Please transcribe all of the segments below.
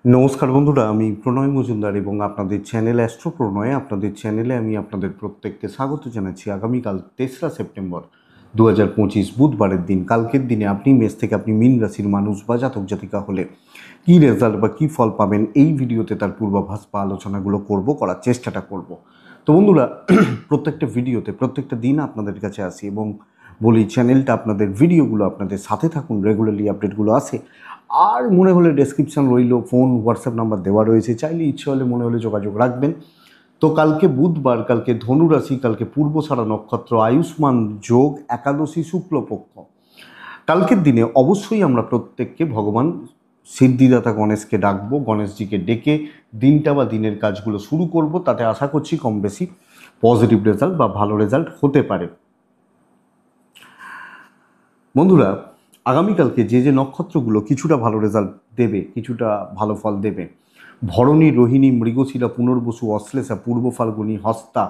নমস্কার বন্ধুরা, আমি প্রণয় মজুমদার এবং আপনাদের চ্যানেল অ্যাস্ট্রো প্রণয় আপনাদের চ্যানেলে আমি আপনাদের প্রত্যেককে স্বাগত জানাচ্ছি। আগামীকাল 3রা সেপ্টেম্বর 2025 বুধবারের দিন, কালকের দিনে আপনি মেষ থেকে আপনি মীন রাশির মানুষ বা জাতক জাতিকা হলে কী রেজাল্ট বা কী ফল পাবেন এই ভিডিওতে তার পূর্বাভাস বা আলোচনাগুলো করার চেষ্টাটা করব। তো বন্ধুরা, প্রত্যেকটা ভিডিওতে প্রত্যেকটা দিন আপনাদের কাছে আসি এবং বলি চ্যানেলটা আপনাদের, ভিডিওগুলো আপনাদের সাথে থাকুন, রেগুলারলি আপডেটগুলো আসে। আর মনে হলে ডেসক্রিপশন রইল, ফোন হোয়াটসঅ্যাপ নাম্বার দেওয়া রয়েছে, চাইলে ইচ্ছে হলে মনে হলে যোগাযোগ রাখবেন। তো কালকে বুধবার, কালকে ধনুরাশি, কালকে পূর্বসারা নক্ষত্র, আয়ুষ্মান যোগ, একাদশী শুক্লপক্ষ। কালকের দিনে অবশ্যই আমরা প্রত্যেককে ভগবান সিদ্ধিদাতা গণেশকে ডাকবো, গণেশজিকে ডেকে দিনটা বা দিনের কাজগুলো শুরু করব। তাতে আশা করছি কম বেশি পজিটিভ রেজাল্ট বা ভালো রেজাল্ট হতে পারে। বন্ধুরা, আগামীকালকে যে নক্ষত্রগুলো কিছুটা ভালো রেজাল্ট দেবে, কিছুটা ভালো ফল দেবে: ভরণী, রোহিণী, মৃগশিরা, পুনর্বসু, অশ্লেষা, পূর্ব ফাল্গুনী, হস্তা,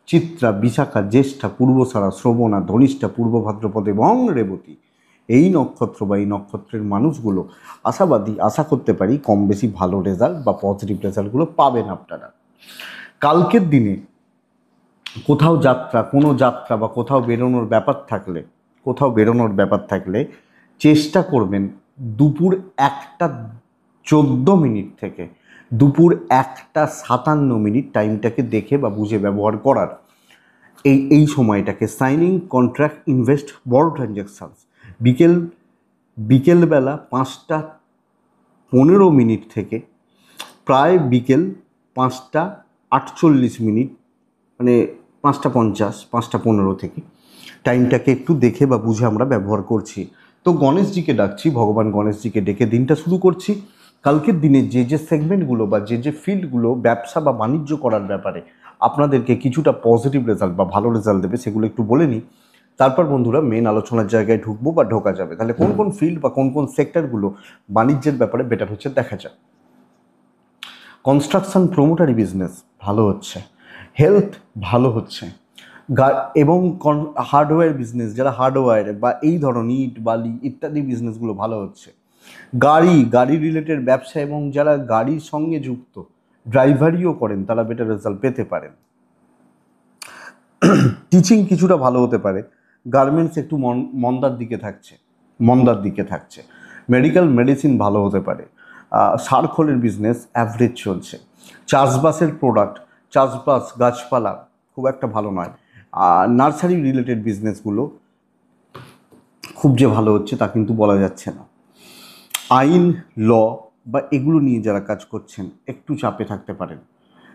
চিত্রা, বিশাখা, জ্যেষ্ঠা, পূর্বসারা, শ্রবণা, ধনিষ্ঠা, পূর্ব ভাদ্রপদ এবং রেবতী। এই নক্ষত্র বা এই নক্ষত্রের মানুষগুলো আশাবাদী, আশা করতে পারি কম বেশি ভালো রেজাল্ট বা পজিটিভ রেজাল্টগুলো পাবেন আপনারা। কালকের দিনে কোনো যাত্রা বা কোথাও বেরোনোর ব্যাপার থাকলে চেষ্টা করবেন দুপুর 1টা 14 মিনিট থেকে দুপুর 1টা 57 মিনিট টাইমটাকে দেখে বা বুঝে ব্যবহার করার। এই সময়টাকে সাইনিং কন্ট্রাক্ট, ইনভেস্ট, বড় ট্রানজ্যাকশানস বিকেলবেলা 5টা 15 মিনিট থেকে প্রায় বিকেল 5টা 48 মিনিট, মানে 5টা 50, 5টা 15 থেকে টাইমটাকে একটু দেখে বা বুঝে আমরা ব্যবহার করছি। তো গণেশজিকে ডাকছি, ভগবান গণেশজিকে ডেকে দিনটা শুরু করছি। কালকের দিনে যে সেগমেন্টগুলো বা যে ফিল্ডগুলো ব্যবসা বা বাণিজ্য করার ব্যাপারে আপনাদেরকে কিছুটা পজিটিভ রেজাল্ট বা ভালো রেজাল্ট দেবে সেগুলো একটু বলে নিই। তারপর বন্ধুরা মেন আলোচনার জায়গায় ঢুকবো বা ঢোকা যাবে। তাহলে কোন কোন ফিল্ড বা কোন কোন সেক্টরগুলো বাণিজ্যের ব্যাপারে বেটার হচ্ছে দেখা যায়। কনস্ট্রাকশন, প্রোমোটারি বিজনেস ভালো হচ্ছে, হেলথ ভালো হচ্ছে, এবং হার্ডওয়্যার বিজনেস, যারা হার্ডওয়্যার বা এই ধরনের ইট বালি ইত্যাদি বিজনেসগুলো ভালো হচ্ছে। গাড়ি রিলেটেড ব্যবসা এবং যারা গাড়ির সঙ্গে যুক্ত, ড্রাইভারিও করেন, তারা বেটার রেজাল্ট পেতে পারেন। টিচিং কিছুটা ভালো হতে পারে। গার্মেন্টস একটু মন্দার দিকে থাকছে। মেডিকেল মেডিসিন ভালো হতে পারে। সারখোলের বিজনেস অ্যাভারেজ চলছে। চাষবাসের প্রোডাক্ট, চাষবাস, গাছপালা খুব একটা ভালো নয়। নার্সারি রিলেটেড বিজনেসগুলো খুব যে ভালো হচ্ছে তা কিন্তু বলা যাচ্ছে না। আইন, ল বা এগুলো নিয়ে যারা কাজ করছেন একটু চাপে থাকতে পারেন।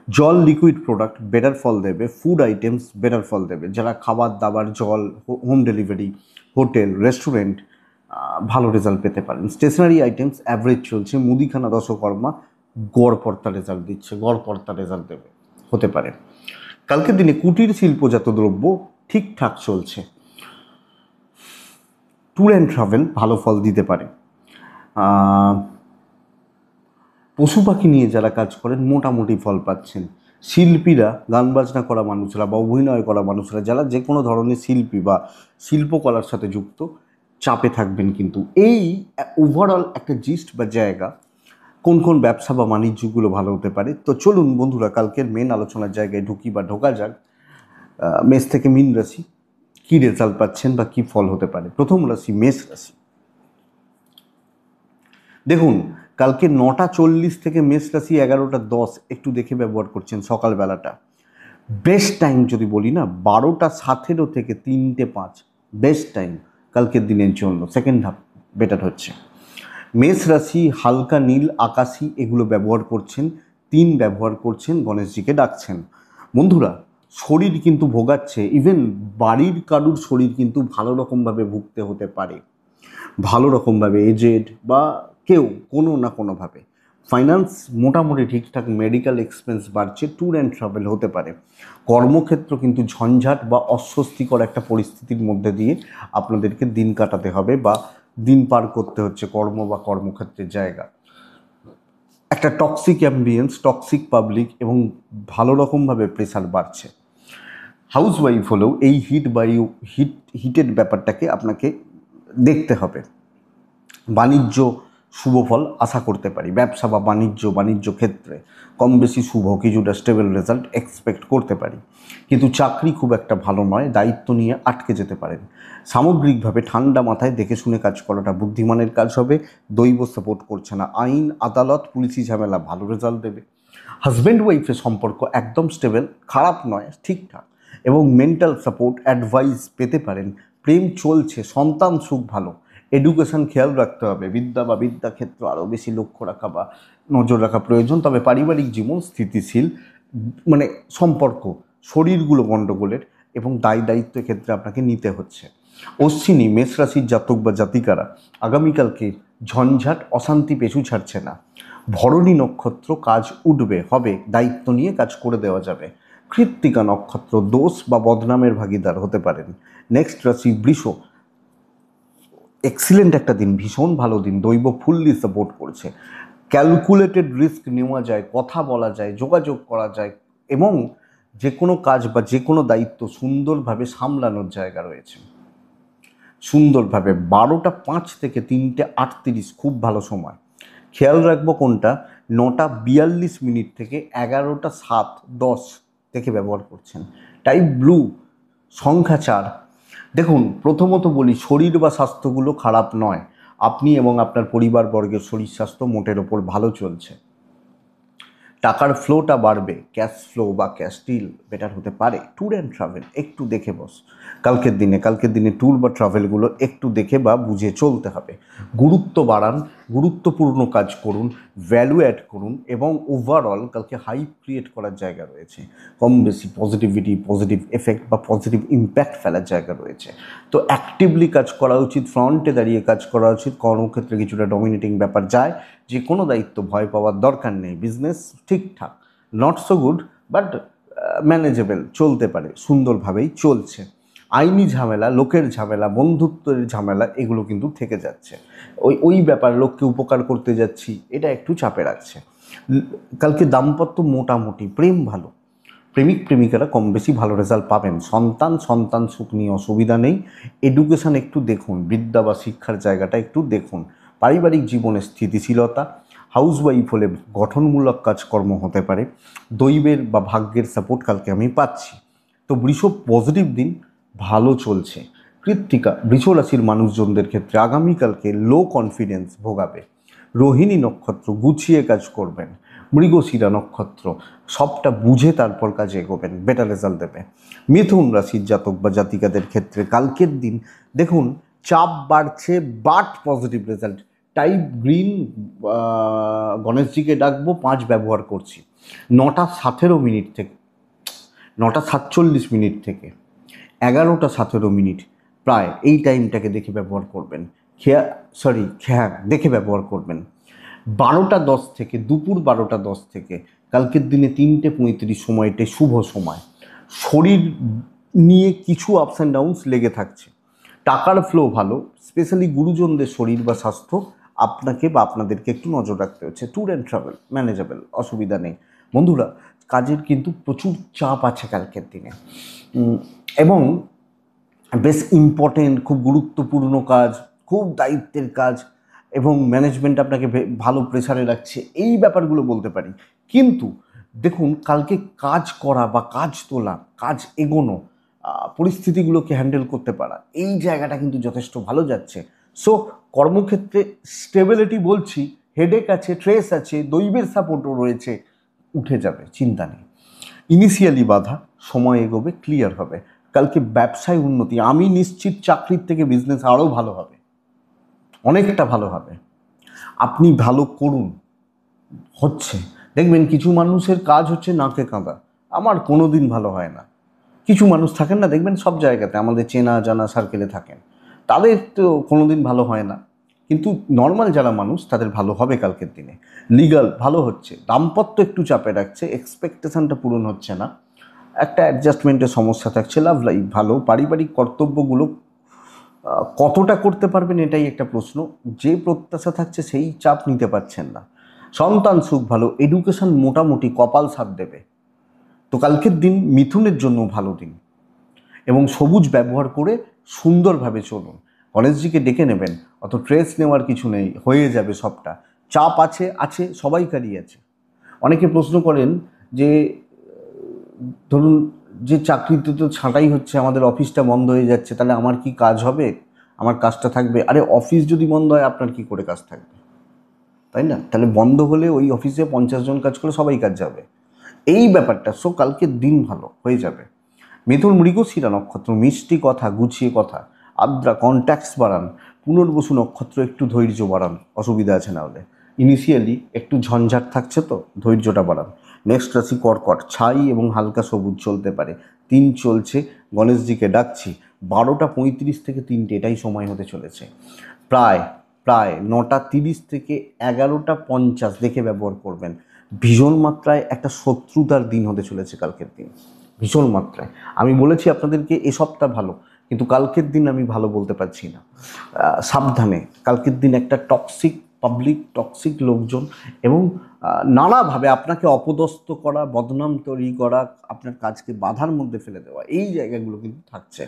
জল, লিকুইড প্রোডাক্ট বেটার ফল দেবে। ফুড আইটেমস বেটার ফল দেবে। যারা খাবার দাবার, জল, হোম ডেলিভারি, হোটেল, রেস্টুরেন্ট, ভালো রেজাল্ট পেতে পারেন। স্টেশনারি আইটেমস অ্যাভারেজ চলছে। মুদিখানা, দশকর্মা গড়পড়তা রেজাল্ট দেবে, হতে পারে। কালকের দিনে কুটির শিল্পজাত দ্রব্য ঠিকঠাক চলছে। ট্যুর অ্যান্ড ট্রাভেল ভালো ফল দিতে পারে। পশু পাখি নিয়ে যারা কাজ করেন মোটামুটি ফল পাচ্ছেন। শিল্পীরা, গান বাজনা করা মানুষরা বা অভিনয় করা মানুষরা, যারা যে কোনো ধরনের শিল্পী বা শিল্পকলার সাথে যুক্ত, চাপে থাকবেন। কিন্তু এই ওভারঅল একটা জিস্ট বা জায়গা কোন কোন ব্যবসা বা বাণিজ্যগুলো ভালো হতে পারে। তো চলুন বন্ধুরা কালকের মেন আলোচনার জায়গায় ঢুকি বা ঢোকা যাক। মেষ থেকে মীন রাশি কী রেজাল্ট পাচ্ছেন বা কী ফল হতে পারে। প্রথম রাশি মেষ রাশি। দেখুন, কালকে 9টা 40 থেকে মেষ রাশি 11টা 10 একটু দেখে ব্যবহার করছেন। সকালবেলাটা বেস্ট টাইম যদি বলি না, 12টা 17 থেকে 3টে 5 বেস্ট টাইম কালকের দিনের জন্য। সেকেন্ড হাফ বেটার হচ্ছে। মেষ রাশি হালকা নীল, আকাশি এগুলো ব্যবহার করছেন। 3 ব্যবহার করছেন, গণেশজিকে ডাকছেন। বন্ধুরা, শরীর কিন্তু ভোগাচ্ছে, ইভেন বাড়ির কারুর শরীর কিন্তু ভালো রকমভাবে ভুগতে হতে পারে, ভালো রকমভাবে এজেড বা কেউ কোনো না কোনোভাবে। ফাইন্যান্স মোটামুটি ঠিকঠাক, মেডিকেল এক্সপেন্স বাড়ছে, ট্যুর অ্যান্ড ট্রাভেল হতে পারে। কর্মক্ষেত্র কিন্তু ঝঞ্ঝাট বা অস্বস্তিকর একটা পরিস্থিতির মধ্যে দিয়ে আপনাদেরকে দিন কাটাতে হবে বা দিন পার করতে হচ্ছে কর্ম বা কর্মক্ষেত্রের জায়গা। একটা টক্সিক অ্যাম্বিয়েন্স, টক্সিক পাবলিক এবং ভালো রকমভাবে প্রেশার বাড়ছে। হাউসওয়াইফ হলেও এই হিটেড ব্যাপারটাকে আপনাকে দেখতে হবে। বাণিজ্য, শুভ ফল আশা করতে পারি। ব্যবসা বা বাণিজ্য ক্ষেত্রে কম বেশি শুভ, কিছুটা স্টেবল রেজাল্ট এক্সপেক্ট করতে পারি। কিন্তু চাকরি খুব একটা ভালো নয়, দায়িত্ব নিয়ে আটকে যেতে পারেন। সামগ্রিকভাবে ঠান্ডা মাথায় দেখে শুনে কাজ করাটা বুদ্ধিমানের কাজ হবে। দৈব সাপোর্ট করছে না, আইন আদালত পুলিশি ঝামেলা ভালো রেজাল্ট দেবে। হাজব্যান্ড ওয়াইফের সম্পর্ক একদম স্টেবল, খারাপ নয়, ঠিকঠাক, এবং মেন্টাল সাপোর্ট অ্যাডভাইস পেতে পারেন। প্রেম চলছে, সন্তান সুখ ভালো। এডুকেশন খেয়াল রাখতে হবে, বিদ্যাক্ষেত্র আরও বেশি লক্ষ্য রাখা বা নজর রাখা প্রয়োজন। তবে পারিবারিক জীবন স্থিতিশীল, মানে সম্পর্ক, শরীরগুলো গণ্ডগোলের, এবং দায়িত্বের ক্ষেত্রে আপনাকে নিতে হচ্ছে। অশ্বিনী মেষ রাশির জাতক বা জাতিকারা আগামীকালকে ঝঞ্ঝাট অশান্তি পিছু ছাড়ছে না। ভরণী নক্ষত্র কাজ উঠবে, হবে, দায়িত্ব নিয়ে কাজ করে দেওয়া যাবে। কৃত্তিকা নক্ষত্র দোষ বা বদনামের ভাগিদার হতে পারেন। নেক্সট রাশি বৃষ, এক্সিলেন্ট একটা দিন, ভীষণ ভালো দিন, দৈব ফুললি সাপোর্ট করছে। ক্যালকুলেটেড রিস্ক নেওয়া যায়, কথা বলা যায়, যোগাযোগ করা যায়, এবং যে কোনো কাজ বা যে কোনো দায়িত্ব সুন্দরভাবে সামলানোর জায়গা রয়েছে। সুন্দরভাবে 12টা 5 থেকে 3টে 38 খুব ভালো সময়। খেয়াল রাখবো কোনটা, 9টা 42 থেকে 11টা 7-10 থেকে ব্যবহার করছেন। টাইপ ব্লু, সংখ্যা 4। দেখুন, প্রথমত বলি, শরীর বা স্বাস্থ্যগুলো খারাপ নয়। আপনি এবং আপনার পরিবারবর্গের শরীর স্বাস্থ্য মোটের ওপর ভালো চলছে। টাকার ফ্লোটা বাড়বে, ক্যাশ ফ্লো বা ক্যাশ ডিল বেটার হতে পারে। ট্যুর অ্যান্ড ট্রাভেল একটু দেখে বস। কালকের দিনে ট্যুর বা ট্রাভেলগুলো একটু দেখে বা বুঝে চলতে হবে। গুরুত্ব বাড়ান, গুরুত্বপূর্ণ কাজ করুন, ভ্যালু অ্যাড করুন, এবং ওভারঅল কালকে হাইপ ক্রিয়েট করার জায়গা রয়েছে। কম বেশি পজিটিভিটি, পজিটিভ এফেক্ট বা পজিটিভ ইম্প্যাক্ট ফেলার জায়গা রয়েছে। তো অ্যাক্টিভলি কাজ করা উচিত, ফ্রন্টে দাঁড়িয়ে কাজ করা উচিত। কর্মক্ষেত্রে কিছুটা ডমিনেটিং ব্যাপার যায়, যে কোনো দায়িত্ব ভয় পাওয়ার দরকার নেই। বিজনেস ঠিকঠাক, not so good, but manageable, চলতে পারে, সুন্দরভাবেই চলছে। আইনি ঝামেলা, লোকের ঝামেলা, বন্ধুত্বের ঝামেলা, এগুলো কিন্তু থেকে যাচ্ছে। ওই ব্যাপার, লোককে উপকার করতে যাচ্ছি, এটা একটু চাপে রাখছে। কালকে দাম্পত্য মোটামুটি, প্রেম ভালো, প্রেমিক প্রেমিকারা কম বেশি ভালো রেজাল্ট পাবেন। সন্তান সুখ নিয়ে অসুবিধা নেই। এডুকেশন একটু দেখুন, বিদ্যা বা শিক্ষার জায়গাটা একটু দেখুন। পারিবারিক জীবনে স্থিতিশীলতা, হাউসওয়াইফ হলে গঠনমূলক কাজকর্ম হতে পারে। দৈবের বা ভাগ্যের সাপোর্ট কালকে আমি পাচ্ছি। তো বৃষ পজিটিভ দিন, ভালো চলছে। কৃত্তিকা, বৃষ রাশির মানুষজনদের ক্ষেত্রে আগামীকালকে লো কনফিডেন্স ভোগাবে। রোহিণী নক্ষত্র গুছিয়ে কাজ করবেন। মৃগশিরা নক্ষত্র সবটা বুঝে তারপর কাজে এগোবেন, বেটার রেজাল্ট দেবে। মিথুন রাশির জাতক বা জাতিকাদের ক্ষেত্রে কালকের দিন দেখুন, চাপ বাড়ছে but positive result. Type green, গণেশজিকে ডাকবো, 5 ব্যবহার করছি। 9টা 17 থেকে 9টা 47 থেকে 11টা 17 প্রায় এই টাইমটাকে দেখে ব্যবহার করবেন। দেখে ব্যবহার করবেন। 12টা 10 থেকে দুপুর 12টা 10 থেকে কালকের দিনে 3টে 35 সময়টাই শুভ সময়। শরীর নিয়ে কিছু আপস অ্যান্ড ডাউনস লেগে থাকছে। টাকার ফ্লো ভালো, স্পেশালি গুরুজনদের শরীর বা স্বাস্থ্য আপনাকে বা আপনাদেরকে একটু নজর রাখতে হচ্ছে। ট্যুর অ্যান্ড ট্রাভেল ম্যানেজেবল, অসুবিধা নেই। বন্ধুরা, কাজের কিন্তু প্রচুর চাপ আছে কালকের দিনে, এবং বেশ ইম্পর্টেন্ট, খুব গুরুত্বপূর্ণ কাজ, খুব দায়িত্বের কাজ, এবং ম্যানেজমেন্ট আপনাকে ভালো প্রেসারে রাখছে, এই ব্যাপারগুলো বলতে পারি। কিন্তু দেখুন, কালকে কাজ করা বা কাজ তোলা, কাজ এগোনো, পরিস্থিতিগুলোকে হ্যান্ডেল করতে পারা, এই জায়গাটা কিন্তু যথেষ্ট ভালো যাচ্ছে। সো কর্মক্ষেত্রে স্টেবিলিটি বলছি, হেডেক আছে, ট্রেস আছে, দৈবের সাপোর্টও রয়েছে, উঠে যাবে, চিন্তা নেই। ইনিশিয়ালি বাধা, সময় এগোবে, ক্লিয়ার হবে। কালকে ব্যবসায় উন্নতি, আমি নিশ্চিত চাকরির থেকে বিজনেস আরও ভালো হবে, অনেকটা ভালো হবে। আপনি ভালো করুন, হচ্ছে। দেখবেন কিছু মানুষের কাজ হচ্ছে নাকে কাঁদা, আমার কোনো দিন ভালো হয় না। কিছু মানুষ থাকেন না, দেখবেন সব জায়গাতে আমাদের চেনা জানা সার্কেলে থাকেন, তাদের তো কোনো দিন ভালো হয় না, কিন্তু নর্মাল যারা মানুষ তাদের ভালো হবে কালকের দিনে। লিগাল ভালো হচ্ছে, দাম্পত্য একটু চাপে রাখছে, এক্সপেকটেশনটা পূরণ হচ্ছে না, একটা অ্যাডজাস্টমেন্টের সমস্যা থাকছে। লাভ লাইফ ভালো। পারিবারিক কর্তব্যগুলো কতটা করতে পারবেন এটাই একটা প্রশ্ন। যে প্রত্যাশা থাকছে সেই চাপ নিতে পারছেন না। সন্তান সুখ ভালো, এডুকেশন মোটামুটি, কপাল সাথ দেবে। তো কালকের দিন মিথুনের জন্য ভালো দিন, এবং সবুজ ব্যবহার করে সুন্দরভাবে চলুন। গণেশজিকে ডেকে নেবেন, অত ট্রেস নেওয়ার কিছু নেই, হয়ে যাবে সবটা। চাপ আছে আছে, সবাইকারই আছে। অনেকে প্রশ্ন করেন যে ধরুন যে চাকরিতে তো ছাঁটাই হচ্ছে, আমাদের অফিসটা বন্ধ হয়ে যাচ্ছে, তাহলে আমার কি কাজ হবে, আমার কাজটা থাকবে? আরে অফিস যদি বন্ধ হয় আপনার কি করে কাজ থাকবে, তাই না? তাহলে বন্ধ হলে ওই অফিসে 50 জন কাজ করে সবাই কাজ যাবে, এই ব্যাপারটা। সো কালকের দিন ভালো হয়ে যাবে। মিথুন মৃগশিরা নক্ষত্র, মিষ্টি কথা, গুছিয়ে কথা। আদ্রা কন্ট্যাক্টস বাড়ান। পুনর্বসু নক্ষত্র, একটু ধৈর্য বাড়ান, অসুবিধা আছে না হলে। ইনিশিয়ালি একটু ঝঞ্ঝাট থাকছে তো, ধৈর্যটা বাড়ান। নেক্সট রাশি কর্কট, ছাই এবং হালকা সবুজ চলতে পারে। 3 চলছে, গণেশজিকে ডাকছি। 12:35 থেকে 3টে, এটাই সময় হতে চলেছে। প্রায় প্রায় 9:30 থেকে 11:50 দেখে ব্যবহার করবেন। ভীষণ মাত্রায় একটা শত্রুতার দিন হতে চলেছে কালকের দিন, ভীষণ মাত্রায়। আমি বলেছি আপনাদেরকে এ সপ্তাহ ভালো, কিন্তু কালকের দিন আমি ভালো বলতে পারছি না। সাবধানে, কালকের দিন একটা টক্সিক পাবলিক, টক্সিক লোকজন এবং নানাভাবে আপনাকে অপদস্থ করা, বদনাম তৈরি করা, আপনার কাজকে বাধার মধ্যে ফেলে দেওয়া, এই জায়গাগুলো কিন্তু থাকছে।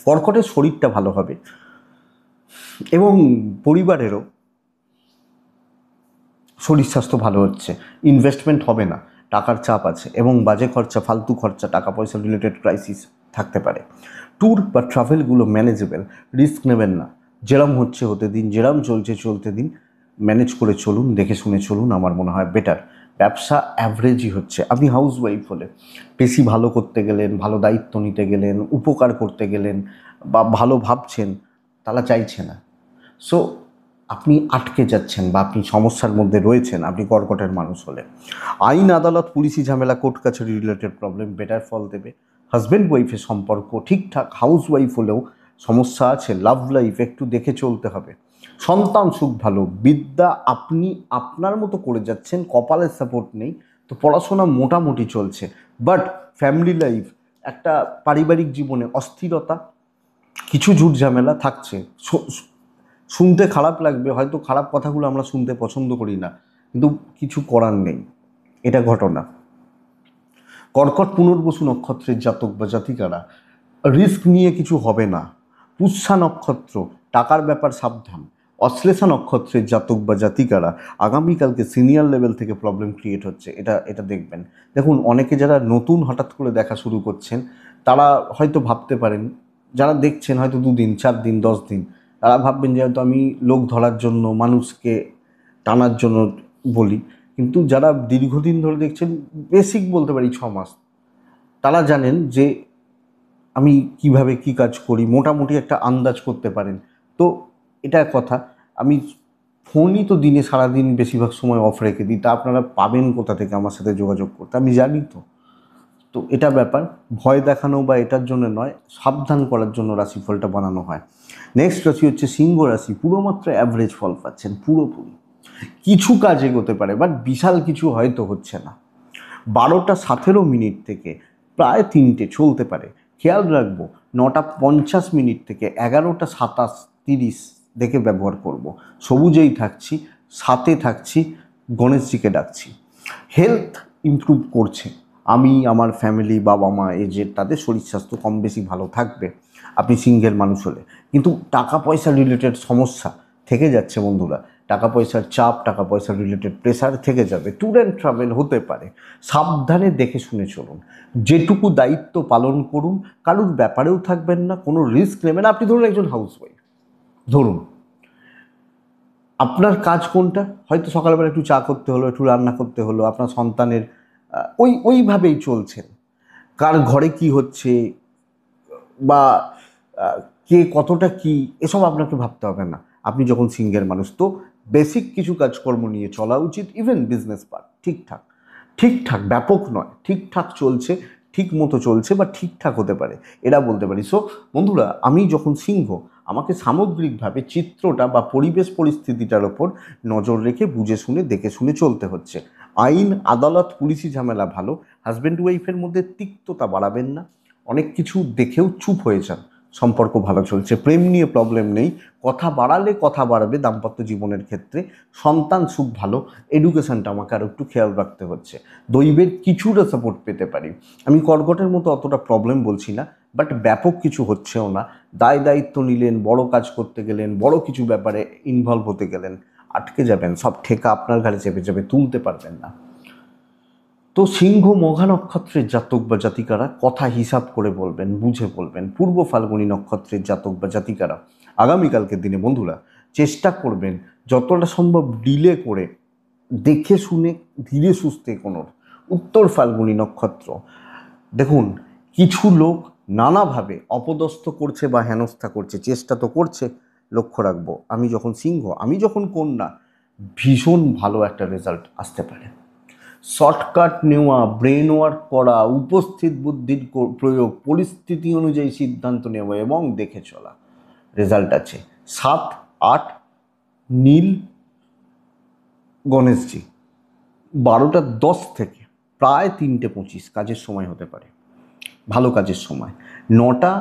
কর্কটের শরীরটা ভালো হবে এবং পরিবারেরও শরীর স্বাস্থ্য ভালো হচ্ছে। ইনভেস্টমেন্ট হবে না, টাকার চাপ আছে এবং বাজে খরচা, ফালতু খরচা, টাকা পয়সা রিলেটেড ক্রাইসিস থাকতে পারে। ট্যুর বা ট্রাভেলগুলো ম্যানেজেবল, রিস্ক নেবেন না। যেরম হচ্ছে হতে দিন, যেরম চলছে চলতে দিন, ম্যানেজ করে চলুন, দেখে শুনে চলুন, আমার মনে হয় বেটার। ব্যবসা অ্যাভারেজই হচ্ছে। আপনি হাউস ওয়াইফ হলে বেশি ভালো করতে গেলেন, ভালো দায়িত্ব নিতে গেলেন, উপকার করতে গেলেন বা ভালো ভাবছেন, তারা চাইছে না। সো আপনি আটকে যাচ্ছেন বা আপনি সমস্যার মধ্যে রয়েছেন, আপনি কর্কটের মানুষ হলে। আইন আদালত, পুলিশি ঝামেলা, কোর্ট কাছারি রিলেটেড প্রবলেম বেটার ফল দেবে। হাজব্যান্ড ওয়াইফের সম্পর্ক ঠিকঠাক, হাউস ওয়াইফ হলেও সমস্যা আছে। লাভ লাইফ একটু দেখে চলতে হবে। সন্তান সুখ ভালো। বিদ্যা আপনি আপনার মতো করে যাচ্ছেন, কপালের সাপোর্ট নেই, তো পড়াশোনা মোটামুটি চলছে। বাট ফ্যামিলি লাইফ, একটা পারিবারিক জীবনে অস্থিরতা, কিছু ঝুট ঝামেলা থাকছে। শুনতে খারাপ লাগবে, হয়তো খারাপ কথাগুলো আমরা শুনতে পছন্দ করি না, কিন্তু কিছু করার নেই, এটা ঘটনা। কর্কট পুনর্বসু নক্ষত্রের জাতক বা জাতিকারা, রিস্ক নিয়ে কিছু হবে না। পুষ্যা নক্ষত্র, টাকার ব্যাপার সাবধান। অশ্লেষা নক্ষত্রের জাতক বা জাতিকারা, আগামীকালকে সিনিয়র লেভেল থেকে প্রবলেম ক্রিয়েট হচ্ছে, এটা এটা দেখবেন। দেখুন, অনেকে যারা নতুন হঠাৎ করে দেখা শুরু করছেন, তারা হয়তো ভাবতে পারেন, যারা দেখছেন হয়তো 2 দিন 4 দিন 10 দিন, তারা ভাববেন যে হয়তো আমি লোক ধরার জন্য, মানুষকে টানার জন্য বলি। কিন্তু যারা দীর্ঘদিন ধরে দেখছেন, বেসিক বলতে পারি 6 মাস, তারা জানেন যে আমি কিভাবে কি কাজ করি, মোটামুটি একটা আন্দাজ করতে পারেন। তো এটা কথা। আমি ফোনই তো দিনে সারাদিন বেশিরভাগ সময় অফ রেখে দিই, তা আপনারা পাবেন কোথা থেকে আমার সাথে যোগাযোগ করতে, আমি জানি তো। তো এটা ব্যাপার, ভয় দেখানো বা এটার জন্য নয়, সাবধান করার জন্য রাশিফলটা বানানো হয়। নেক্সট রাশি হচ্ছে সিংহ রাশি। পুরোমাত্র অ্যাভারেজ ফল পাচ্ছেন, পুরোপুরি। কিছু কাজ এগোতে পারে, বাট বিশাল কিছু হয়তো হচ্ছে না। 12:17 থেকে প্রায় 3টে চলতে পারে। খেয়াল রাখবো, 9:50 থেকে 11:27-30 দেখে ব্যবহার করব। সবুজেই থাকছি, সাথে থাকছি, গণেশজিকে ডাকছি। হেলথ ইমপ্রুভ করছে। আমি, আমার ফ্যামিলি, বাবা মা, এজের, তাদের শরীর স্বাস্থ্য কম বেশি ভালো থাকবে আপনি সিঙ্গেল মানুষ হলে। কিন্তু টাকা পয়সা রিলেটেড সমস্যা থেকে যাচ্ছে বন্ধুরা। টাকা পয়সার চাপ, টাকা পয়সা রিলেটেড প্রেসার থেকে যাবে। ট্যুর অ্যান্ড ট্রাভেল হতে পারে। সাবধানে দেখে শুনে চলুন, যেটুকু দায়িত্ব পালন করুন, কারুর ব্যাপারেও থাকবেন না, কোনো রিস্ক নেবেন। আপনি ধরুন একজন হাউস ওয়াইফ, ধরুন আপনার কাজ কোনটা, হয়তো সকালবেলা একটু চা করতে হলো, একটু রান্না করতে হলো, আপনার সন্তানের ওইভাবেই চলছেন। কার ঘরে কি হচ্ছে বা কে কতটা কি, এসব আপনাকে ভাবতে হবে না। আপনি যখন সিঙ্গেল মানুষ, তো বেসিক কিছু কাজকর্ম নিয়ে চলা উচিত। ইভেন বিজনেস পার্ট ঠিকঠাক, ঠিকঠাক ব্যাপক নয়, ঠিকঠাক চলছে, ঠিক মতো চলছে বা ঠিকঠাক হতে পারে, এরা বলতে পারি। সো বন্ধুরা, আমি যখন সিংহ, আমাকে সামগ্রিকভাবে চিত্রটা বা পরিবেশ পরিস্থিতিটার ওপর নজর রেখে বুঝে শুনে দেখে শুনে চলতে হচ্ছে। আইন আদালত, পুলিশি ঝামেলা ভালো। হাজব্যান্ড ওয়াইফের মধ্যে তিক্ততা বাড়াবেন না। অনেক কিছু দেখেও চুপ হয়ে যান। সম্পর্ক ভালো চলছে, প্রেম নিয়ে প্রবলেম নেই। কথা বাড়ালে কথা বাড়বে দাম্পত্য জীবনের ক্ষেত্রে। সন্তান সুখ ভালো। এডুকেশনটা আমাকে আরও একটু খেয়াল রাখতে হচ্ছে। দৈবের কিছুটা সাপোর্ট পেতে পারি। আমি কর্কটের মতো অতটা প্রবলেম বলছি না, বাট ব্যাপক কিছু হচ্ছেও না। দায়িত্ব নিলেন, বড় কাজ করতে গেলেন, বড় কিছু ব্যাপারে ইনভলভ হতে গেলেন, আটকে যাবেন, সব ঠেকা আপনার ঘাড়ে চেপে যাবে, তুলতে পারবেন না। তো সিংহ মঘা নক্ষত্রের জাতক বা জাতিকারা কথা হিসাব করে বলবেন, বুঝে বলবেন। পূর্ব ফাল্গুনী নক্ষত্রের জাতক বা জাতিকারা আগামীকালকের দিনে বন্ধুরা চেষ্টা করবেন যতটা সম্ভব ডিলে করে, দেখে শুনে ধীরে সুস্থে এগোনোর। উত্তর ফাল্গুনী নক্ষত্র, দেখুন কিছু লোক নানাভাবে অপদস্থ করছে বা হেনস্থা করছে, চেষ্টা তো করছে, লক্ষ্য রাখবো আমি যখন সিংহ, আমি যখন কন্যা, ভীষণ ভালো একটা রেজাল্ট আসতে পারে। শর্টকাট নেওয়া, ব্রেন ওয়ার্ক করা, উপস্থিত বুদ্ধির প্রয়োগ, পরিস্থিতি অনুযায়ী সিদ্ধান্ত নেওয়া এবং দেখে চলা, রেজাল্ট আছে। 7, 8 নীল গণেশজি 12টা 10 থেকে প্রায় 3টে 25 কাজের সময় হতে পারে, ভালো কাজের সময়। 9টা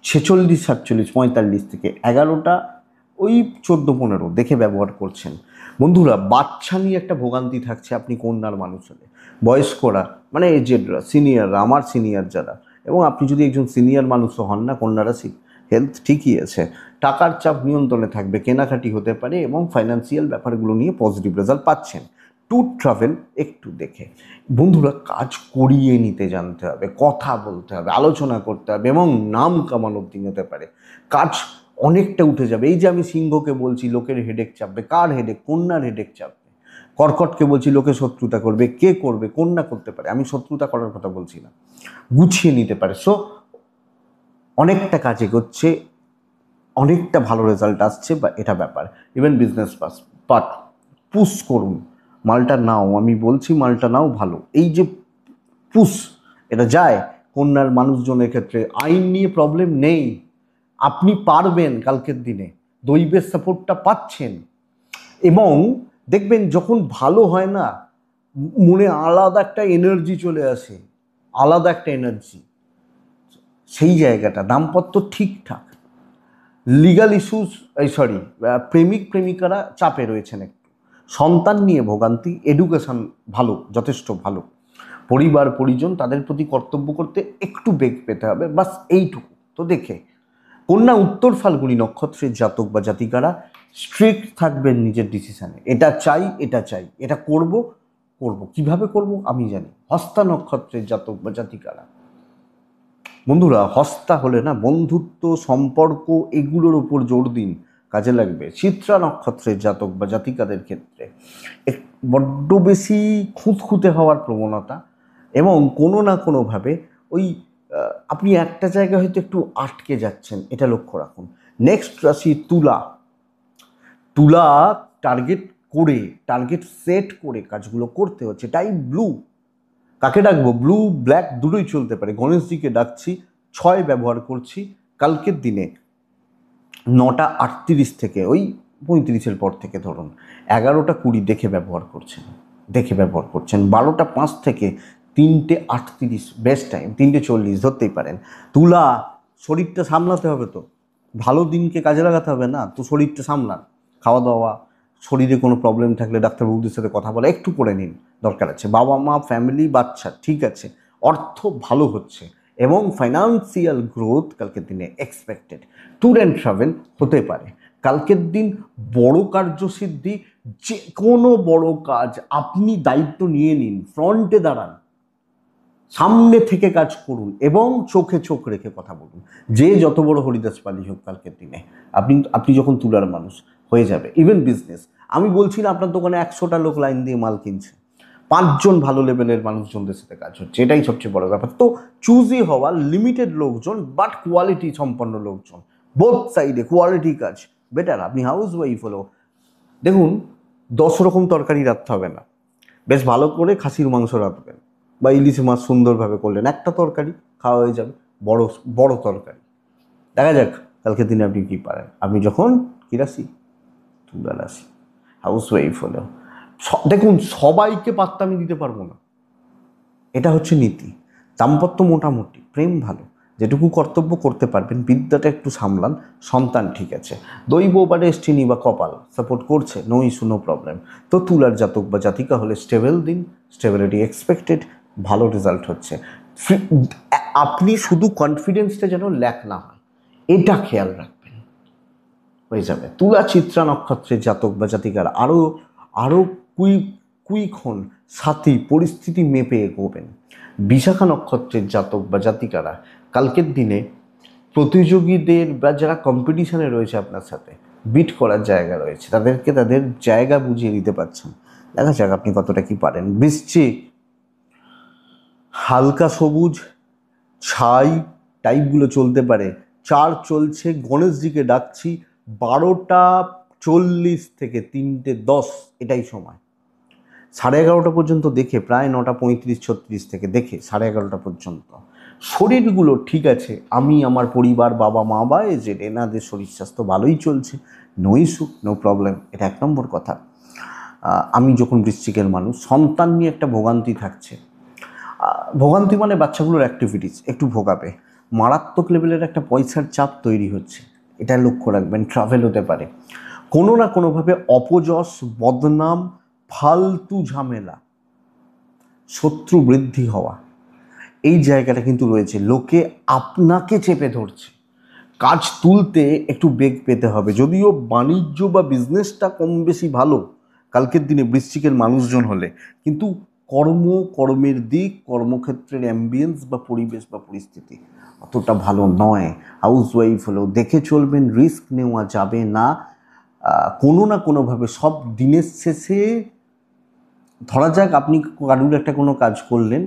46, 47, 45 থেকে 11টা ওই 14-15 দেখে ব্যবহার করছেন। বন্ধুরা বাচ্চা নিয়ে একটা ভোগান্তি থাকছে আপনি কন্যার মানুষ হলে, বয়স্করা মানে এজেডরা, সিনিয়ররা, আমার সিনিয়র যারা, এবং আপনি যদি একজন সিনিয়র মানুষও হন না, কন্যা রাশি হেলথ ঠিকই আছে, টাকার চাপ নিয়ন্ত্রণে থাকবে, কেনাকাটি হতে পারে এবং ফাইন্যান্সিয়াল ব্যাপারগুলো নিয়ে পজিটিভ রেজাল্ট পাচ্ছেন। ট্যুর ট্রাভেল একটু দেখে। বন্ধুরা কাজ করিয়ে নিতে জানতে হবে, কথা বলতে হবে, আলোচনা করতে হবে এবং নাম কামানোর দিন হতে পারে। কাজ অনেকটা উঠে যাবে। এই যে আমি সিংহকে বলছি লোকের হেডেক চাপবে, কার হেডেক? কন্যার হেডেক চাপবে। কর্কটকে বলছি লোকে শত্রুতা করবে, কে করবে? কন্যা করতে পারে, আমি শত্রুতা করার কথা বলছি না, গুছিয়ে নিতে পারে। সো অনেকটা কাজ এগোচ্ছে, অনেকটা ভালো রেজাল্ট আসছে, বা এটা ব্যাপার। ইভেন বিজনেস পার্ট পুশ করুন, মালটা নাও, আমি বলছি মালটা নাও ভালো। এই যে পুশ, এটা যায় কন্যার মানুষজনের ক্ষেত্রে। আইন নিয়ে প্রবলেম নেই, আপনি পারবেন কালকের দিনে, দৈবের সাপোর্টটা পাচ্ছেন। এবং দেখবেন যখন ভালো হয় না, মনে আলাদা একটা এনার্জি চলে আসে, আলাদা একটা এনার্জি। সেই জায়গাটা দাম্পত্য ঠিকঠাক, লিগাল ইস্যুস, প্রেমিক প্রেমিকারা চাপে রয়েছেন একটু, সন্তান নিয়ে ভোগান্তি, এডুকেশন ভালো, যথেষ্ট ভালো, পরিবার পরিজন তাদের প্রতি কর্তব্য করতে একটু বেগ পেতে হবে, বাস এইটুকু তো দেখে। কন্যা উত্তর ফাল্গুনী নক্ষত্রের জাতক বা জাতিকারা স্ট্রিক্ট থাকবেন নিজের ডিসিশানে, এটা চাই, এটা চাই, এটা করব, কিভাবে করব আমি জানি। হস্তা নক্ষত্রের জাতক বা জাতিকারা, বন্ধুরা হস্তা হলে না বন্ধুত্ব, সম্পর্ক, এগুলোর উপর জোর দিন, কাজে লাগবে। চিত্রা নক্ষত্রের জাতক বা জাতিকাদের ক্ষেত্রে বড্ড বেশি খুঁতখুঁতে হওয়ার প্রবণতা, এবং কোনো না কোনোভাবে ওই আপনি একটা জায়গায় হয়তো একটু আটকে যাচ্ছেন, এটা লক্ষ্য রাখুন। নেক্সট রাশি তুলা। তুলা টার্গেট সেট করে কাজগুলো করতে হচ্ছে। টাইপ ব্লু, কাকে ডাকবো? ব্লু ব্ল্যাক দুটোই চলতে পারে। গণেশজিকে ডাকছি, 6 ব্যবহার করছি কালকের দিনে। 9টা 38 থেকে ওই 35-এর পর থেকে ধরুন 11টা 20 দেখে ব্যবহার করছেন, 12টা 5 থেকে 3টে 38 বেস্ট টাইম, 3টে 40 ধরতেই পারেন। তুলা, শরীরটা সামলাতে হবে তো, ভালো দিনকে কাজে লাগাতে হবে না, তো শরীরটা সামলান। খাওয়া দাওয়া, শরীরে কোনো প্রবলেম থাকলে ডাক্তারবাবুদের সাথে কথা বলা একটু করে নিন, দরকার আছে। বাবা মা, ফ্যামিলি, বাচ্চা ঠিক আছে, অর্থ ভালো হচ্ছে এবং ফাইন্যান্সিয়াল গ্রোথ কালকের দিনে এক্সপেক্টেড। ট্যুর অ্যান্ড ট্রাভেল হতে পারে কালকের দিন। বড় কার্যসিদ্ধি, যে কোনো বড় কাজ আপনি দায়িত্ব নিয়ে নিন, ফ্রন্টে দাঁড়ান, সামনে থেকে কাজ করুন এবং চোখে চোখ রেখে কথা বলুন। যে যত বড় হরিদাস পালি হোক কালকের দিনে, আপনি যখন তুলার মানুষ হয়ে যাবে। ইভেন বিজনেস, আমি বলছি না আপনার দোকানে 100টা লোক লাইন দিয়ে মাল কিনছে, 5জন ভালো লেভেলের মানুষজনদের সাথে কাজ হচ্ছে, এটাই সবচেয়ে বড় ব্যাপার। তো চুজই হওয়া লিমিটেড লোকজন, বাট কোয়ালিটি সম্পন্ন লোকজন, বোথ সাইডে কোয়ালিটি কাজ বেটার। আপনি হাউস ওয়াইফ হলেও দেখুন 10 রকম তরকারি রাখতে হবে না, বেশ ভালো করে খাসির মাংস রাখবেন বা ইলিশ মাছ সুন্দরভাবে করলেন, একটা তরকারি খাওয়া হয়ে যাবে, বড় বড় তরকারি। দেখা যাক কালকের দিনে আপনি কী পারেন। আপনি যখন কী রাশি? তুলা রাশি, হাউস ওয়াইফ হলেও দেখুন সবাইকে পাত্তা আমি দিতে পারবো না, এটা হচ্ছে নীতি। দাম্পত্য মোটামুটি, প্রেম ভালো, যেটুকু কর্তব্য করতে পারবেন, বিদ্যাটা একটু সামলান, সন্তান ঠিক আছে, দৈব বা ডেস্টিনি বা কপাল সাপোর্ট করছে, নো ইস্যু, নো প্রবলেম। তো তুলার জাতক বা জাতিকা হলে স্টেবল দিন, স্টেবিলিটি এক্সপেক্টেড, ভালো রেজাল্ট হচ্ছে। আপনি শুধু কনফিডেন্সটা যেন ল্যাক না হয়, এটা খেয়াল রাখবেন, হয়ে যাবে। তুলা চিত্রা নক্ষত্রের জাতক বা জাতিকার আরও আরও কুইক হন, সাথী পরিস্থিতি মেপে এগোবেন। বিশাখা নক্ষত্রের জাতক বা জাতিকারা কালকের দিনে প্রতিযোগীদের বা যারা কম্পিটিশনে রয়েছে আপনার সাথে, বিট করার জায়গা রয়েছে, তাদেরকে তাদের জায়গা বুঝিয়ে দিতে পারছেন। দেখা যাক আপনি কতটা কি পারেন। বৃশ্চিক, হালকা সবুজ ছাই টাইপগুলো চলতে পারে। 4 চলছে, গণেশজিকে ডাকছি 12:40 থেকে 3:10 এটাই সময়। 11:30 পর্যন্ত দেখে, প্রায় 9:35-36 থেকে দেখে 11:30 পর্যন্ত শরীরগুলো ঠিক আছে। আমি, আমার পরিবার, বাবা মা বা এজেড, এনাদের শরীর স্বাস্থ্য ভালোই চলছে, নো ইস্যু, নো প্রবলেম, এটা 1 নম্বর কথা। আমি যখন বৃশ্চিকের মানুষ, সন্তান নিয়ে একটা ভোগান্তি থাকছে। ভোগান্তি মানে বাচ্চাগুলোর অ্যাক্টিভিটিস একটু ভোগাবে, মারাত্মক লেভেলের একটা পয়সার চাপ তৈরি হচ্ছে, এটা লক্ষ্য রাখবেন। ট্রাভেল হতে পারে, কোনো না কোনোভাবে অপযশ, বদনাম, ফালতু ঝামেলা, শত্রু বৃদ্ধি হওয়া, এই জায়গাটা কিন্তু রয়েছে। লোকে আপনাকে চেপে ধরছে, কাজ তুলতে একটু বেগ পেতে হবে। যদিও বাণিজ্য বা বিজনেসটা কম বেশি ভালো কালকের দিনে বৃশ্চিকের মানুষজন হলে, কিন্তু কর্মের দিক, কর্মক্ষেত্রের অ্যাম্বিয়েন্স বা পরিবেশ বা পরিস্থিতি অতটা ভালো নয়। হাউস ওয়াইফ হলেও দেখে চলবেন, রিস্ক নেওয়া যাবে না। কোনো না কোনোভাবে সব দিনের শেষে, ধরা যাক আপনি কারুর একটা কোনো কাজ করলেন,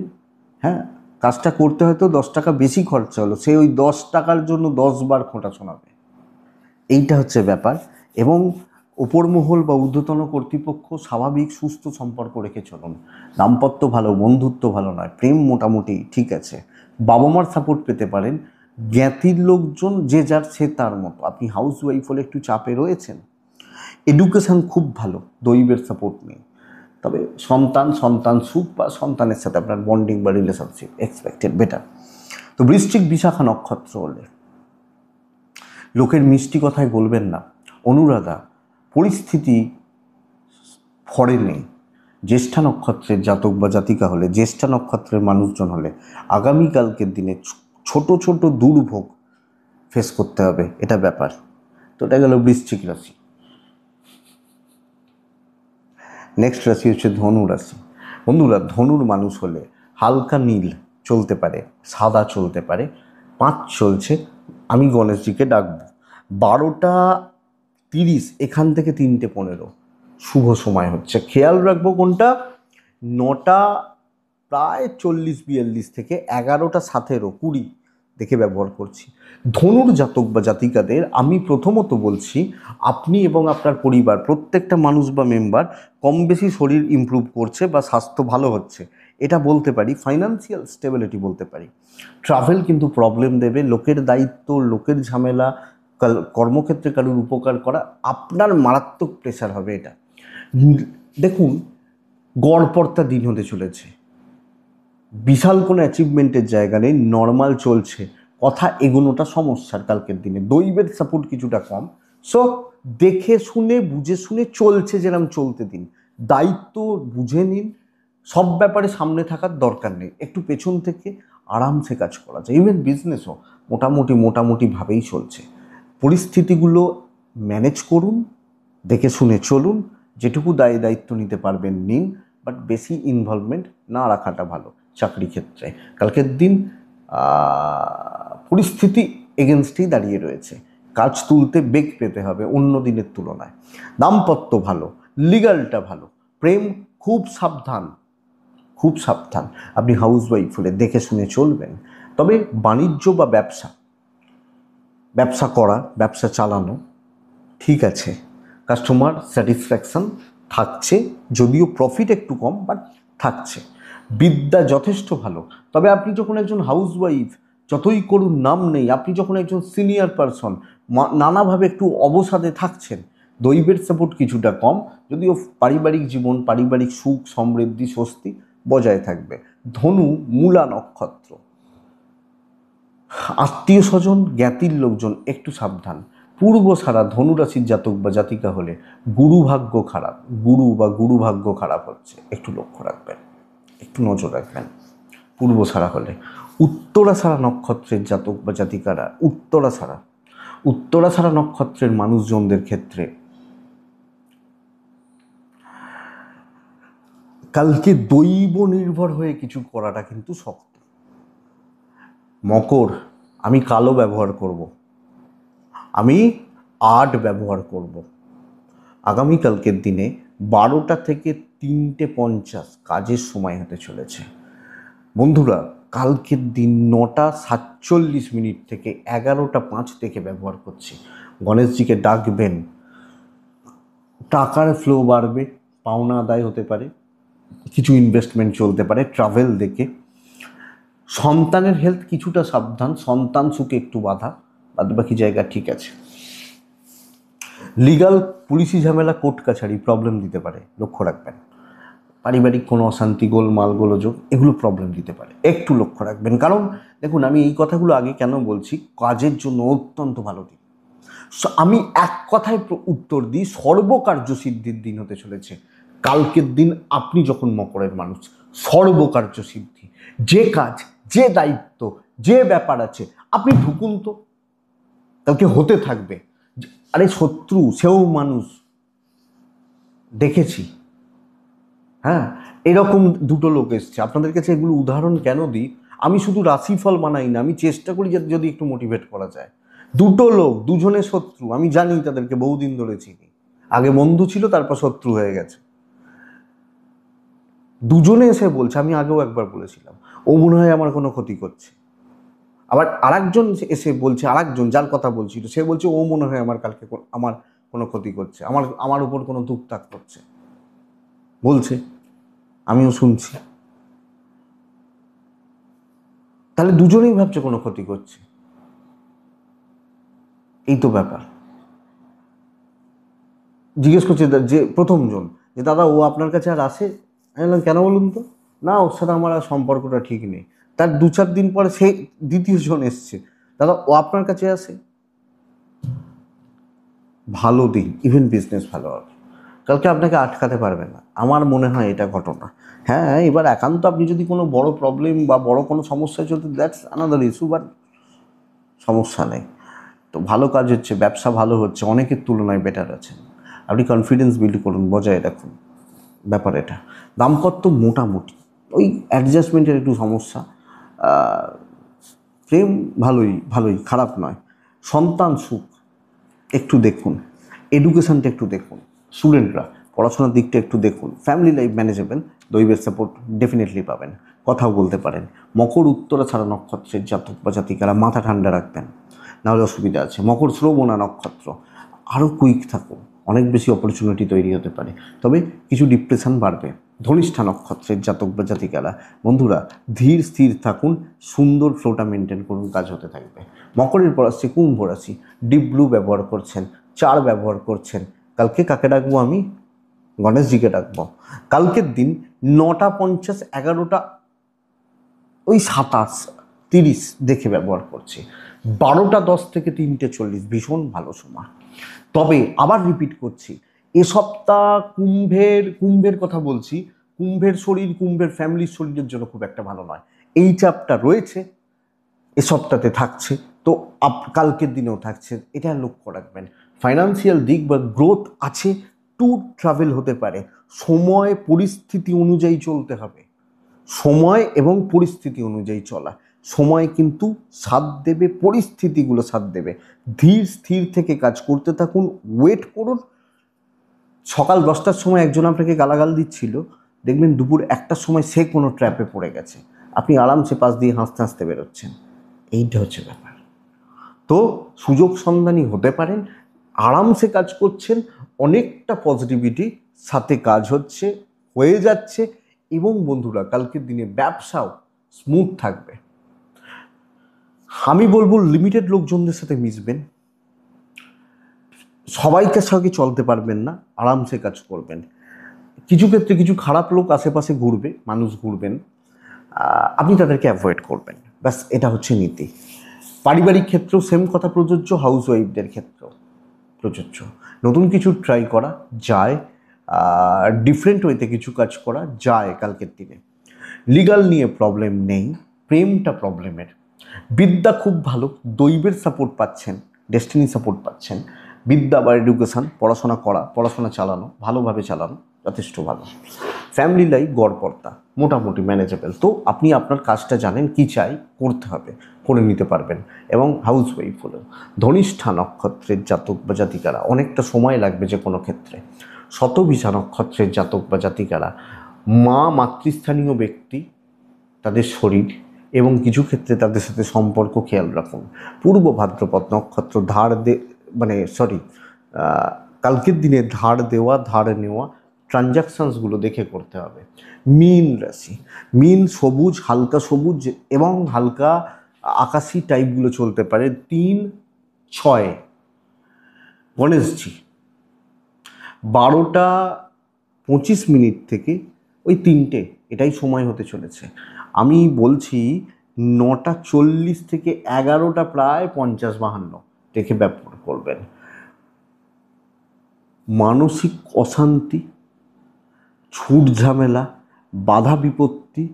হ্যাঁ, কাজটা করতে হয়তো 10 টাকা বেশি খরচা হলো, সে ওই 10 টাকার জন্য 10 বার খোঁটা শোনাবে, এইটা হচ্ছে ব্যাপার। এবং উপরমহল বা ঊর্ধ্বতন কর্তৃপক্ষ স্বাভাবিক সুস্থ সম্পর্ক রেখে চলুন। দাম্পত্য ভালো, বন্ধুত্ব ভালো নয়, প্রেম মোটামুটি ঠিক আছে। বাবা মার সাপোর্ট পেতে পারেন। জ্ঞাতির লোকজন যে যার সে তার মতো। আপনি হাউস ওয়াইফ হলে একটু চাপে রয়েছেন। এডুকেশান খুব ভালো, দৈবের সাপোর্ট নেই, তবে সন্তান সুখ বা সন্তানের সাথে আপনার বন্ডিং বা রিলেশনশিপ এক্সপেক্টেড বেটার। তো বৃশ্চিক বিশাখা নক্ষত্র হলে লোকের মিষ্টি কথায় বলবেন না। অনুরাধা, পরিস্থিতি ফরে নেই। জ্যেষ্ঠা নক্ষত্রের জাতক বা জাতিকা হলে, জ্যেষ্ঠা নক্ষত্রের মানুষজন হলে আগামীকালকের দিনে ছোট ছোট দুর্ভোগ ফেস করতে হবে, এটা ব্যাপার। তো এটা গেল বৃশ্চিক রাশি। নেক্সট রাশি হচ্ছে ধনু রাশি। বন্ধুরা, ধনুর মানুষ হলে হালকা নীল চলতে পারে, সাদা চলতে পারে, 5 চলছে, আমি গণেশজিকে ডাকবো। 12:30 এখান থেকে 3:15 শুভ সময় হচ্ছে। খেয়াল রাখবো কোনটা, 9:40-42 থেকে 11:17-20 দেখে ব্যবহার করছি। ধনুর জাতক বা জাতিকাদের আমি প্রথমত বলছি, আপনি এবং আপনার পরিবার প্রত্যেকটা মানুষ বা মেম্বার কম বেশি শরীর ইমপ্রুভ করছে বা স্বাস্থ্য ভালো হচ্ছে, এটা বলতে পারি। ফাইন্যান্সিয়াল স্টেবিলিটি বলতে পারি। ট্রাভেল কিন্তু প্রবলেম দেবে, লোকের দায়িত্ব, লোকের ঝামেলা, কর্মক্ষেত্রে কারোর উপকার করা, আপনার মারাত্মক প্রেশার হবে এটা। দেখুন, গড়পড়তা দিন হতে চলেছে, বিশাল কোনো অ্যাচিভমেন্টের জায়গা নেই, নর্মাল চলছে, কথা এগোনোটা সমস্যার কালকের দিনে। দৈবের সাপোর্ট কিছুটা কম, সো দেখে শুনে বুঝে শুনে চলছে, যেরকম চলতে দিন। দায়িত্ব বুঝে নিন, সব ব্যাপারে সামনে থাকার দরকার নেই, একটু পেছন থেকে আরামসে কাজ করা যায়। ইভেন বিজনেসও মোটামুটিভাবেই চলছে। পরিস্থিতিগুলো ম্যানেজ করুন, দেখে শুনে চলুন, যেটুকু দায়িত্ব নিতে পারবেন নিন, বাট বেশি ইনভলভমেন্ট না রাখাটা ভালো চাকরি ক্ষেত্রে। কালকের দিন পরিস্থিতি এগেনস্টেই দাঁড়িয়ে রয়েছে, কাজ তুলতে বেগ পেতে হবে অন্য দিনের তুলনায়। দাম্পত্য ভালো, লিগালটা ভালো, প্রেম খুব সাবধান। আপনি হাউস ওয়াইফ হলে দেখে শুনে চলবেন। তবে বাণিজ্য বা ব্যবসা করা, ব্যবসা চালানো ঠিক আছে, কাস্টমার স্যাটিসফ্যাকশন থাকছে, যদিও প্রফিট একটু কম, বাট থাকছে। বিদ্যা যথেষ্ট ভালো। তবে আপনি যখন একজন হাউসওয়াইফ, যতই করুন নাম নেই, আপনি যখন একজন সিনিয়র পারসন, নানাভাবে একটু অবসাদে থাকছেন, দৈবের সাপোর্ট কিছুটা কম, যদিও পারিবারিক জীবন, পারিবারিক সুখ সমৃদ্ধি স্বস্তি বজায় থাকবে। ধনু মূলা নক্ষত্র, আত্মীয় স্বজন জ্ঞাতির লোকজন একটু সাবধান। পূর্ব সারা ধনুরাশির জাতক বা জাতিকা হলে গুরু ভাগ্য খারাপ হচ্ছে, একটু লক্ষ্য রাখবেন, একটু নজর রাখবেন। পূর্বসারা হলে উত্তরাসারা নক্ষত্রের জাতক বা জাতিকারা, উত্তরাসারা নক্ষত্রের মানুষজনদের ক্ষেত্রে কালকে দৈব নির্ভর হয়ে কিছু করাটা কিন্তু শক্ত। মকর, আমি কালো ব্যবহার করব, আমি আর্ট ব্যবহার করব। আগামীকালকের দিনে 12টা থেকে 3:50 কাজের সময় হতে চলেছে। বন্ধুরা, কালকের দিন 9:47 থেকে 11:05 থেকে ব্যবহার করছি। গণেশজিকে ডাকবেন, টাকার ফ্লো বাড়বে, পাওনা আদায় হতে পারে, কিছু ইনভেস্টমেন্ট চলতে পারে, ট্রাভেল দেখে। সন্তানের হেলথ কিছুটা সাবধান, সন্তান সুখে একটু বাধা, বাদবাকি জায়গা ঠিক আছে। লিগাল পুলিশি ঝামেলা, কোর্ট কাছারি প্রবলেম দিতে পারে, লক্ষ্য রাখবেন। পারিবারিক কোনো অশান্তি, গোলমাল গোলযোগ, এগুলো প্রবলেম দিতে পারে, একটু লক্ষ্য রাখবেন। কারণ দেখুন, আমি এই কথাগুলো আগে কেন বলছি, কাজের জন্য অত্যন্ত ভালো দিন। আমি এক কথায় উত্তর দিই, সর্বকার্য সিদ্ধির দিন হতে চলেছে কালকের দিন। আপনি যখন মকরের মানুষ, সর্বকার্য সিদ্ধি, যে কাজ, যে দায়িত্ব, যে ব্যাপার আছে, আপনি ঢুকুন তো, কালকে হতে থাকবে। আরে শত্রু সেও মানুষ, দেখেছি। হ্যাঁ, এরকম দুটো লোক এসছে আপনাদের কাছে। এগুলো উদাহরণ কেন দিই, আমি শুধু রাশিফল বানাই না, আমি চেষ্টা করি যাতে যদি একটু মোটিভেট করা যায়। দুটো লোক, দুজনে শত্রু, আমি জানি তাদেরকে বহুদিন ধরে চিনি, আগে বন্ধু ছিল তারপর শত্রু হয়ে গেছে। দুজনে এসে বলছে, আমি আগেও একবার বলেছিলাম, ও মনে হয় আমার কোনো ক্ষতি করছে। আবার আরেকজন এসে বলছে, আরেকজন যার কথা বলছিল সে বলছে, ও মনে হয় আমার কালকে আমার কোনো ক্ষতি করছে, আমার উপর কোনো তুকতাক করছে বলছে, আমিও শুনছি। তাহলে দুজনেই ভাবছে কোনো ক্ষতি করছে, এই তো ব্যাপার। জিজ্ঞেস করছে যে প্রথমজন, যে দাদা ও আপনার কাছে আর আসে? আমি বললাম কেন বলুন তো। না, ওর সাথে আমার আর সম্পর্কটা ঠিক নেই। তার 2-4 দিন পরে সে দ্বিতীয় জন এসছে, দাদা ও আপনার কাছে আসে। ভালো দিন, ইভেন বিজনেস ভালো হবে কালকে, আপনাকে আটকাতে পারবে না, আমার মনে হয় এটা ঘটনা। হ্যাঁ, এবার একান্ত আপনি যদি কোনো বড় প্রবলেম বা বড় কোনো সমস্যায় চলতে, দ্যাটস আনাদার ইস্যু, বাট সমস্যা নেই। তো ভালো কাজ হচ্ছে, ব্যবসা ভালো হচ্ছে, অনেকের তুলনায় বেটার আছেন। আপনি কনফিডেন্স বিল্ড করুন, বজায় রাখুন, ব্যাপার এটা। দাম্পত্য মোটামুটি ওই অ্যাডজাস্টমেন্টের একটু সমস্যা, প্রেম ভালোই ভালোই, খারাপ নয়। সন্তান সুখ একটু দেখুন, এডুকেশনটা একটু দেখুন, স্টুডেন্টরা পড়াশোনার দিকটা একটু দেখুন, ফ্যামিলি লাইফ ম্যানেজেবল, দৈবের সাপোর্ট ডেফিনেটলি পাবেন, কথাও বলতে পারেন। মকর উত্তরাছাড়া নক্ষত্রের জাতক বা জাতিকারা মাথা ঠান্ডা রাখবেন, নাহলে অসুবিধা আছে। মকর শ্রবণা নক্ষত্র, আরও কুইক থাকুন, অনেক বেশি অপরচুনিটি তৈরি হতে পারে, তবে কিছু ডিপ্রেশন বাড়বে। ধনিষ্ঠা নক্ষত্রের জাতক বা জাতিকারা, বন্ধুরা ধীর স্থির থাকুন, সুন্দর ফ্লোটা মেনটেন করুন, কাজ হতে থাকবে। মকরের পর আসছে কুম্ভ রাশি, ডিপ ব্লু ব্যবহার করছেন, 4 ব্যবহার করছেন। কালকে কাকে ডাকবো আমি? গণেশজিকে ডাকবো। কালকের দিন 9:50, 11টা, ওই 27:30 দেখে ব্যবহার করছি। 12:10 থেকে 3:40 ভীষণ ভালো সময়। তবে আবার রিপিট করছি, এ সপ্তাহ কুম্ভের কথা বলছি, কুম্ভের শরীর, কুম্ভের ফ্যামিলির শরীরের জন্য খুব একটা ভালো নয়। এই চাপটা রয়েছে, এ সপ্তাহে থাকছে, তো কালকের দিনেও থাকছে, এটা লক্ষ্য রাখবেন। ফাইন্যান্সিয়াল দিক বা গ্রোথ আছে, ট্যুর ট্রাভেল হতে পারে, সময় পরিস্থিতি অনুযায়ী চলতে হবে, সময় এবং পরিস্থিতি অনুযায়ী চলা। সময় কিন্তু সাথ দেবে, পরিস্থিতিগুলো সাথ দেবে। ধীর স্থির থেকে কাজ করতে থাকুন, ওয়েট করুন। সকাল 10টার সময় একজন আপনাকে গালাগাল দিচ্ছিল, দেখবেন দুপুর 1টার সময় সে কোনো ট্র্যাপে পড়ে গেছে, আপনি আরামসে পাশ দিয়ে হাসতে হাসতে বেরোচ্ছেন। এইটা হচ্ছে ব্যাপার। তো সুযোগ সন্ধানী হতে পারেন, আরামসে কাজ করছেন, অনেকটা পজিটিভিটি সাথে কাজ হচ্ছে, হয়ে যাচ্ছে। এবং বন্ধুরা, কালকের দিনে ব্যবসাও স্মুথ থাকবে। আমি বলবো লিমিটেড লোকজনদের সাথে মিশবেন, সবাইকে সঙ্গে চলতে পারবেন না, আরামসে কাজ করবেন। কিছু ক্ষেত্রে কিছু খারাপ লোক আশেপাশে ঘুরবে, মানুষ ঘুরবেন, আপনি তাদেরকে অ্যাভয়েড করবেন, ব্যাস, এটা হচ্ছে নীতি। পারিবারিক ক্ষেত্রেও সেম কথা প্রযোজ্য, হাউস ওয়াইফদের ক্ষেত্রেও প্রযোজ্য। নতুন কিছু ট্রাই করা যায়, ডিফারেন্ট ওয়েতে কিছু কাজ করা যায় কালকের দিনে। লিগাল নিয়ে প্রবলেম নেই, প্রেমটা প্রবলেমের। বিদ্যা খুব ভালো, দৈবের সাপোর্ট পাচ্ছেন, ডেস্টিনি সাপোর্ট পাচ্ছেন। বিদ্যা বা এডুকেশান, পড়াশোনা করা, পড়াশোনা চালানো, ভালোভাবে চালানো যথেষ্ট ভালো। ফ্যামিলি লাইফ গড়পড়তা, মোটামুটি ম্যানেজেবল। তো আপনি আপনার কাজটা জানেন, কি চাই করতে হবে, করে নিতে পারবেন। এবং হাউস ওয়াইফ হলো ধনিষ্ঠা নক্ষত্রের জাতক বা জাতিকারা, অনেকটা সময় লাগবে যে কোনো ক্ষেত্রে। শতভিষা নক্ষত্রের জাতক বা জাতিকারা, মাতৃস্থানীয় ব্যক্তি, তাদের শরীর এবং কিছু ক্ষেত্রে তাদের সাথে সম্পর্ক খেয়াল রাখুন। পূর্ব ভাদ্রপদ নক্ষত্র কালকের দিনে ধার দেওয়া, ধার নেওয়া ট্রানজাকশানসগুলো দেখে করতে হবে। মীন রাশি, মীন সবুজ, হালকা সবুজ এবং হালকা আকাশি টাইপগুলো চলতে পারে। 3-6 গণেশজি 12:25 থেকে ওই 3টে, এটাই সময় হতে চলেছে। আমি বলছি 9:40 থেকে 11টা, প্রায় 50-52 দেখে ব্যবহার করবেন। মানসিক অশান্তি, ছুট ঝামেলা, বাধা বিপত্তি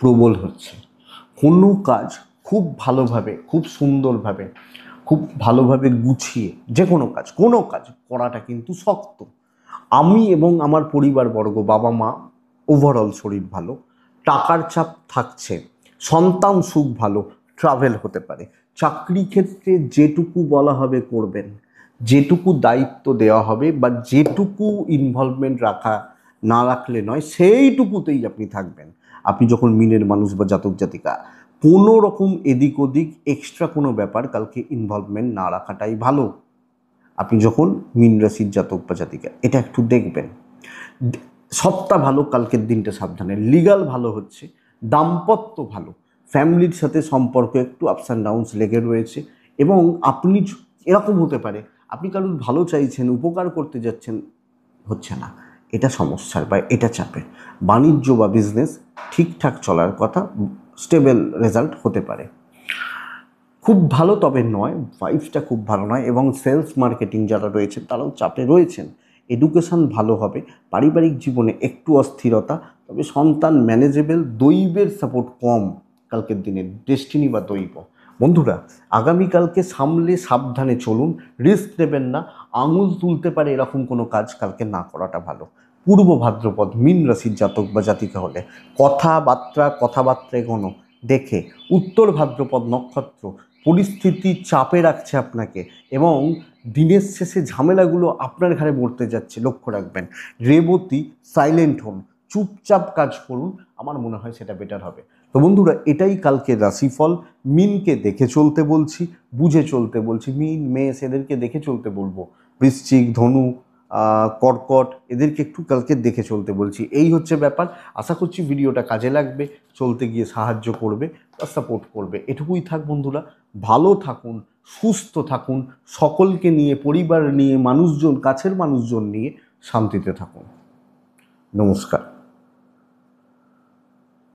প্রবল হচ্ছে। কোনো কাজ খুব ভালোভাবে, খুব সুন্দরভাবে, খুব ভালোভাবে গুছিয়ে কোনো কাজ করাটা কিন্তু শক্ত। আমি এবং আমার পরিবারবর্গ, বাবা মা, ওভারঅল শরীর ভালো, টাকার চাপ থাকছে, সন্তান সুখ ভালো, ট্রাভেল হতে পারে। চাকরি ক্ষেত্রে যেটুকু বলা হবে করবেন, যেটুকু দায়িত্ব দেওয়া হবে বা যেটুকু ইনভলভমেন্ট না রাখলে নয়, সেইটুকুতেই আপনি থাকবেন। আপনি যখন মিনের মানুষ বা জাতক জাতিকা, কোনো রকম এদিক ওদিক এক্সট্রা কোনো ব্যাপার কালকে ইনভলভমেন্ট না রাখাটাই ভালো। আপনি যখন মীন রাশির জাতক বা জাতিকা, এটা একটু দেখবেন। সবটা ভালো, কালকের দিনটা সাবধানে। লিগাল ভালো হচ্ছে, দাম্পত্য ভালো, ফ্যামিলির সাথে সম্পর্ক একটু আপস অ্যান্ড ডাউনস লেগে রয়েছে। এবং আপনি এরকম হতে পারে, আপনি কারোর ভালো চাইছেন, উপকার করতে যাচ্ছেন, হচ্ছে না, এটা সমস্যার বা এটা চাপের। বাণিজ্য বা বিজনেস ঠিকঠাক চলার কথা, স্টেবল রেজাল্ট হতে পারে। খুব ভালো তবে নয়, ভাইবসটা খুব ভালো নয়। এবং সেলস মার্কেটিং যারা রয়েছেন তারাও চাপে রয়েছেন। এডুকেশান ভালো হবে, পারিবারিক জীবনে একটু অস্থিরতা, তবে সন্তান ম্যানেজেবল। দৈবের সাপোর্ট কম কালকের দিনে, ডেস্টিনি বা দৈব। বন্ধুরা, আগামীকালকে সামলে সাবধানে চলুন, রিস্ক নেবেন না। আঙুল তুলতে পারে এরকম কোনো কাজ কালকে না করাটা ভালো। পূর্ব ভাদ্রপদ মীন রাশির জাতক বা জাতিকা হলে কথাবার্তায় কোনো দেখে। উত্তর ভাদ্রপদ নক্ষত্র পরিস্থিতি চাপে রাখছে আপনাকে এবং দিনের শেষে ঝামেলাগুলো আপনার ঘাড়ে পড়তে যাচ্ছে, লক্ষ্য রাখবেন। রেবতী সাইলেন্ট হন, চুপচাপ কাজ করুন, আমার মনে হয় সেটা বেটার হবে। তো বন্ধুরা, এটাই কালকে রাশিফল। মিনকে দেখে চলতে বলছি, বুঝে চলতে বলছি। মিন, মেষ এদেরকে দেখে চলতে বলবো। বৃশ্চিক, ধনু, কর্কট এদেরকে একটু কালকে দেখে চলতে বলছি। এই হচ্ছে ব্যাপার। আশা করছি ভিডিওটা কাজে লাগবে, চলতে গিয়ে সাহায্য করবে বা সাপোর্ট করবে। এটুকুই থাক বন্ধুরা, ভালো থাকুন, সুস্থ থাকুন, সকলকে নিয়ে, পরিবার নিয়ে, মানুষজন, কাছের মানুষজন নিয়ে শান্তিতে থাকুন। নমস্কার।